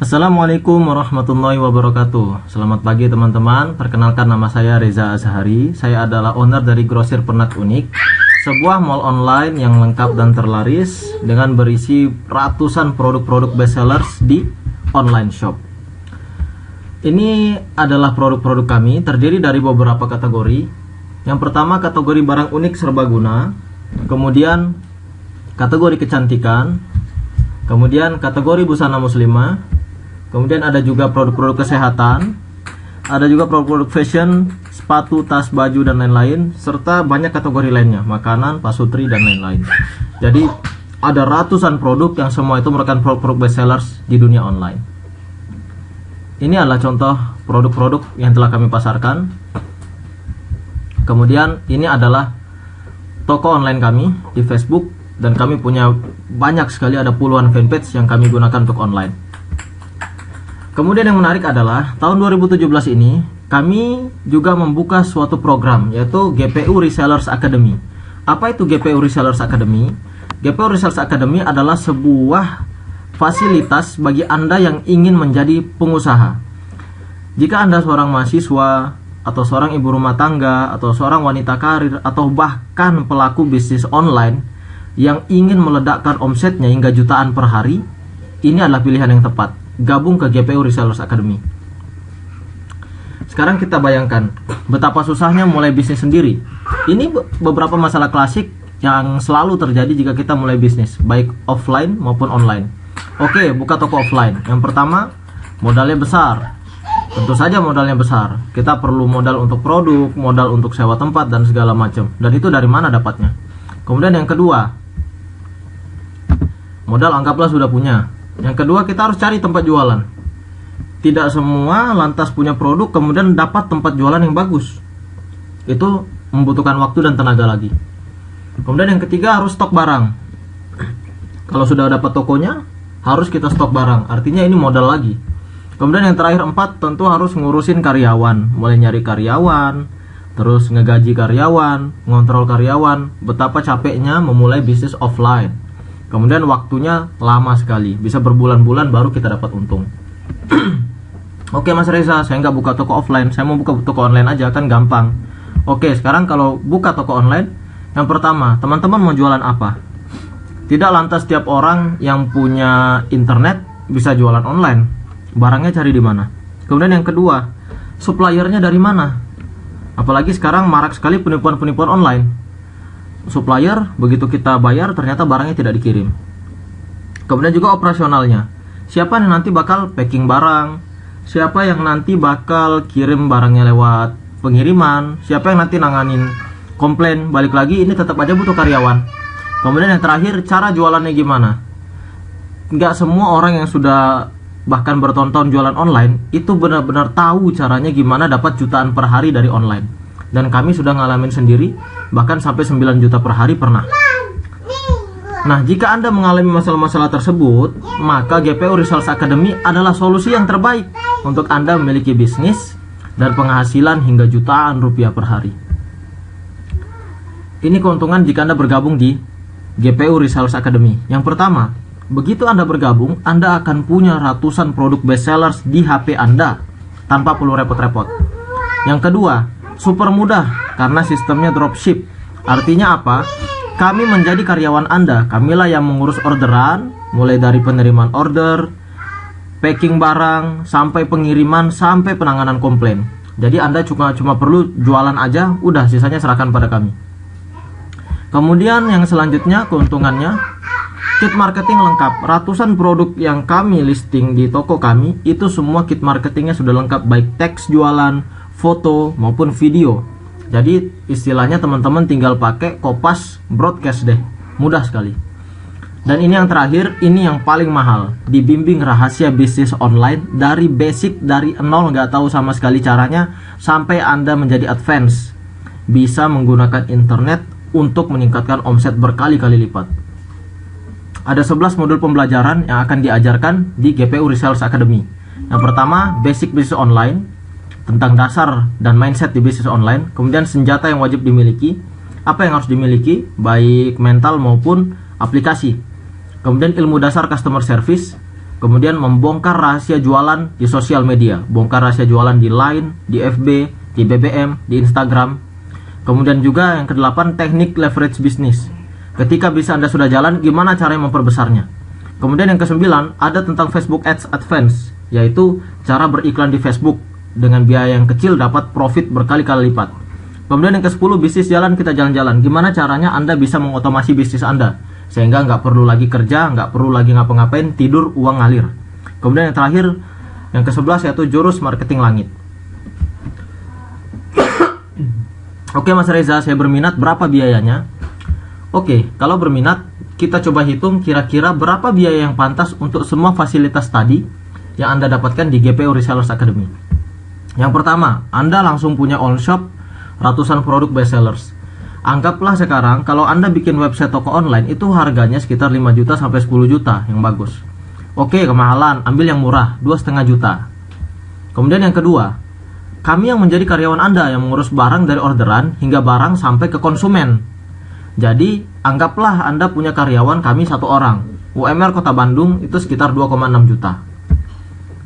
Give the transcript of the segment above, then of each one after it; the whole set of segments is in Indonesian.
Assalamualaikum warahmatullahi wabarakatuh. Selamat pagi teman-teman. Perkenalkan, nama saya Reza Azhari. Saya adalah owner dari Grosir Pernak Unik, sebuah mall online yang lengkap dan terlaris dengan berisi ratusan produk-produk bestsellers di online shop. Ini adalah produk-produk kami, terdiri dari beberapa kategori. Yang pertama, kategori barang unik serbaguna, kemudian kategori kecantikan, kemudian kategori busana muslimah, kemudian ada juga produk-produk kesehatan, ada juga produk-produk fashion, sepatu, tas, baju, dan lain-lain, serta banyak kategori lainnya, makanan, pasutri, dan lain-lain. Jadi ada ratusan produk yang semua itu merupakan produk-produk bestsellers di dunia online. Ini adalah contoh produk-produk yang telah kami pasarkan. Kemudian ini adalah toko online kami di Facebook, dan kami punya banyak sekali, ada puluhan fanpage yang kami gunakan untuk online. Kemudian yang menarik adalah tahun 2017 ini kami juga membuka suatu program, yaitu GPU Resellers Academy. Apa itu GPU Resellers Academy? GPU Resellers Academy adalah sebuah fasilitas bagi Anda yang ingin menjadi pengusaha. Jika Anda seorang mahasiswa, atau seorang ibu rumah tangga, atau seorang wanita karir, atau bahkan pelaku bisnis online yang ingin meledakkan omsetnya hingga jutaan per hari, ini adalah pilihan yang tepat. Gabung ke GPU Resellers Academy. Sekarang kita bayangkan betapa susahnya mulai bisnis sendiri. Ini beberapa masalah klasik yang selalu terjadi jika kita mulai bisnis, baik offline maupun online. Oke, buka toko offline. Yang pertama, modalnya besar. Tentu saja modalnya besar. Kita perlu modal untuk produk, modal untuk sewa tempat, dan segala macam. Dan itu dari mana dapatnya? Kemudian yang kedua, modal anggaplah sudah punya. Yang kedua, kita harus cari tempat jualan. Tidak semua lantas punya produk kemudian dapat tempat jualan yang bagus. Itu membutuhkan waktu dan tenaga lagi. Kemudian yang ketiga, harus stok barang. Kalau sudah dapat tokonya, harus kita stok barang. Artinya ini modal lagi. Kemudian yang terakhir, 4, tentu harus ngurusin karyawan. Mulai nyari karyawan, terus ngegaji karyawan, ngontrol karyawan. Betapa capeknya memulai bisnis offline. Kemudian waktunya lama sekali, bisa berbulan-bulan baru kita dapat untung. Oke Mas Reza, saya nggak buka toko offline, saya mau buka toko online aja, kan gampang. Oke, sekarang kalau buka toko online, yang pertama, teman-teman mau jualan apa? Tidak lantas setiap orang yang punya internet bisa jualan online. Barangnya cari di mana? Kemudian yang kedua, suppliernya dari mana? Apalagi sekarang marak sekali penipuan-penipuan online. Supplier, begitu kita bayar ternyata barangnya tidak dikirim. Kemudian juga operasionalnya, siapa yang nanti bakal packing barang, siapa yang nanti bakal kirim barangnya lewat pengiriman, siapa yang nanti nanganin komplain. Balik lagi, ini tetap aja butuh karyawan. Kemudian yang terakhir, cara jualannya gimana? Nggak semua orang yang sudah bahkan bertonton jualan online itu benar-benar tahu caranya gimana dapat jutaan per hari dari online. Dan kami sudah ngalamin sendiri, bahkan sampai 9 juta per hari pernah. Nah, jika Anda mengalami masalah-masalah tersebut, maka GPU Resellers Academy adalah solusi yang terbaik untuk Anda memiliki bisnis dan penghasilan hingga jutaan rupiah per hari. Ini keuntungan jika Anda bergabung di GPU Resellers Academy. Yang pertama, begitu Anda bergabung, Anda akan punya ratusan produk bestsellers di HP Anda tanpa perlu repot-repot. Yang kedua, super mudah karena sistemnya dropship. Artinya apa? Kami menjadi karyawan Anda. Kamilah yang mengurus orderan, mulai dari penerimaan order, packing barang, sampai pengiriman, sampai penanganan komplain. Jadi Anda cuma perlu jualan aja, udah, sisanya serahkan pada kami. Kemudian yang selanjutnya, keuntungannya, kit marketing lengkap. Ratusan produk yang kami listing di toko kami, itu semua kit marketingnya sudah lengkap, baik teks jualan, foto maupun video. Jadi istilahnya teman-teman tinggal pakai Kopas broadcast deh, mudah sekali. Dan ini yang terakhir, ini yang paling mahal, dibimbing rahasia bisnis online dari basic, dari nol, nggak tahu sama sekali caranya, sampai Anda menjadi advance, bisa menggunakan internet untuk meningkatkan omset berkali-kali lipat. Ada 11 modul pembelajaran yang akan diajarkan di GPU Resellers Academy. Yang pertama, basic bisnis online, tentang dasar dan mindset di bisnis online. Kemudian senjata yang wajib dimiliki, apa yang harus dimiliki, baik mental maupun aplikasi. Kemudian ilmu dasar customer service, Kemudian membongkar rahasia jualan di sosial media, bongkar rahasia jualan di Line, di FB, di BBM, di Instagram. Kemudian juga yang kedelapan, teknik leverage bisnis. Ketika bisnis Anda sudah jalan, gimana cara memperbesarnya? Kemudian yang kesembilan, ada tentang Facebook Ads Advance, yaitu cara beriklan di Facebook dengan biaya yang kecil dapat profit berkali-kali lipat. Kemudian yang ke-10, bisnis jalan kita jalan-jalan. Gimana caranya Anda bisa mengotomasi bisnis Anda sehingga nggak perlu lagi kerja, nggak perlu lagi ngapa-ngapain, tidur, uang ngalir. Kemudian yang terakhir, yang ke-11 yaitu jurus marketing langit. Oke Mas Reza, saya berminat, berapa biayanya? Oke, kalau berminat kita coba hitung kira-kira berapa biaya yang pantas untuk semua fasilitas tadi yang Anda dapatkan di GPO Resellers Academy. Yang pertama, Anda langsung punya on shop ratusan produk best sellers. Anggaplah sekarang kalau Anda bikin website toko online itu harganya sekitar 5 juta sampai 10 juta yang bagus. Oke, kemahalan, ambil yang murah, 2,5 juta. Kemudian yang kedua, kami yang menjadi karyawan Anda yang mengurus barang dari orderan hingga barang sampai ke konsumen. Jadi, anggaplah Anda punya karyawan kami 1 orang. UMR Kota Bandung itu sekitar 2,6 juta.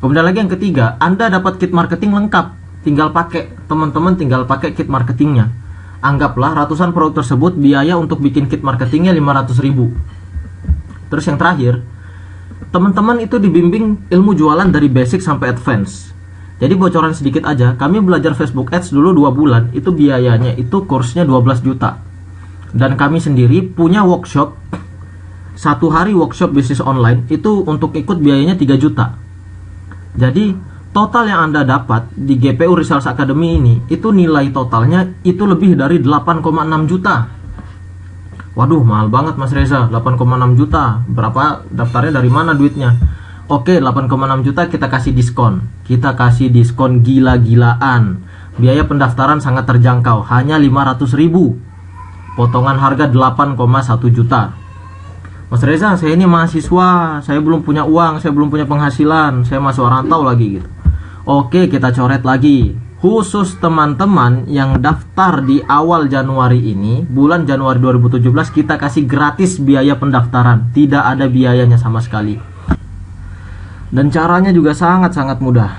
Kemudian lagi yang ketiga, Anda dapat kit marketing lengkap. Tinggal pakai, teman-teman tinggal pakai kit marketingnya. Anggaplah ratusan produk tersebut biaya untuk bikin kit marketingnya 500.000. Terus yang terakhir, teman-teman itu dibimbing ilmu jualan dari basic sampai advance. Jadi bocoran sedikit aja, kami belajar Facebook Ads dulu 2 bulan, itu biayanya itu kursnya 12 juta. Dan kami sendiri punya workshop, 1 hari workshop bisnis online, itu untuk ikut biayanya 3 juta. Jadi total yang Anda dapat di GPO Resellers Academy ini, itu nilai totalnya itu lebih dari 8,6 juta. Waduh, mahal banget Mas Reza, 8,6 juta. Berapa daftarnya, dari mana duitnya? Oke, 8,6 juta kita kasih diskon. Kita kasih diskon gila-gilaan. Biaya pendaftaran sangat terjangkau, hanya 500.000. Potongan harga 8,1 juta. Mas Reza, saya ini mahasiswa, saya belum punya uang, saya belum punya penghasilan, saya masih rantau lagi gitu. Oke, kita coret lagi. Khusus teman-teman yang daftar di awal Januari ini, bulan Januari 2017, kita kasih gratis biaya pendaftaran. Tidak ada biayanya sama sekali. Dan caranya juga sangat-sangat mudah.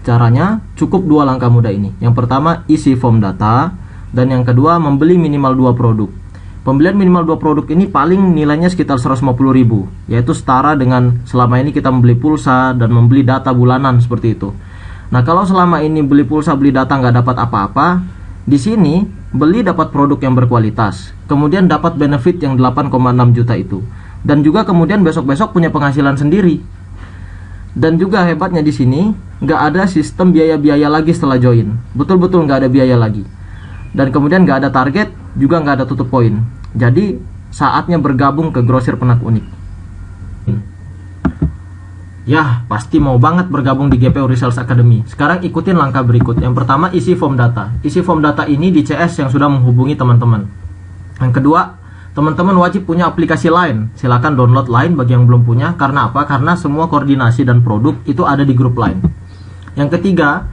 Caranya cukup 2 langkah mudah ini. Yang pertama, isi form data. Dan yang kedua, membeli minimal 2 produk. Pembelian minimal 2 produk ini paling nilainya sekitar 150.000, yaitu setara dengan selama ini kita membeli pulsa dan membeli data bulanan seperti itu. Nah, kalau selama ini beli pulsa, beli data nggak dapat apa-apa, di sini beli dapat produk yang berkualitas, kemudian dapat benefit yang 8,6 juta itu, dan juga kemudian besok-besok punya penghasilan sendiri. Dan juga hebatnya di sini nggak ada sistem biaya-biaya lagi setelah join, betul-betul nggak ada biaya lagi. Dan kemudian nggak ada target, juga nggak ada tutup poin. Jadi saatnya bergabung ke Grosir Penak Unik. Ya, pasti mau banget bergabung di GPO Resellers Academy. Sekarang ikutin langkah berikut. Yang pertama, isi form data. Isi form data ini di CS yang sudah menghubungi teman-teman. Yang kedua, teman-teman wajib punya aplikasi Line. Silakan download Line bagi yang belum punya. Karena apa? Karena semua koordinasi dan produk itu ada di grup Line. Yang ketiga,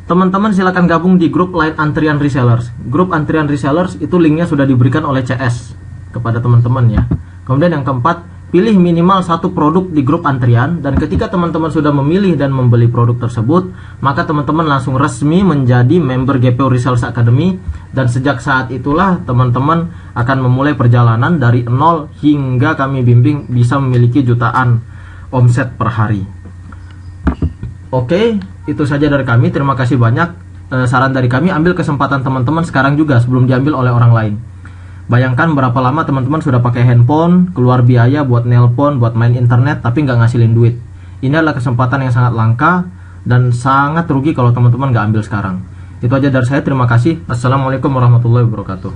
teman-teman silakan gabung di grup Line Antrian Resellers. Grup Antrian Resellers itu linknya sudah diberikan oleh CS kepada teman-teman ya. Kemudian yang keempat, pilih minimal 1 produk di grup antrian. Dan ketika teman-teman sudah memilih dan membeli produk tersebut, maka teman-teman langsung resmi menjadi member GPO Resellers Academy. Dan sejak saat itulah teman-teman akan memulai perjalanan dari 0 hingga kami bimbing bisa memiliki jutaan omset per hari. Oke, itu saja dari kami. Terima kasih banyak. Saran dari kami, ambil kesempatan teman-teman sekarang juga sebelum diambil oleh orang lain. Bayangkan berapa lama teman-teman sudah pakai handphone, keluar biaya buat nelpon, buat main internet, tapi nggak ngasilin duit. Ini adalah kesempatan yang sangat langka dan sangat rugi kalau teman-teman nggak ambil sekarang. Itu aja dari saya, terima kasih. Assalamualaikum warahmatullahi wabarakatuh.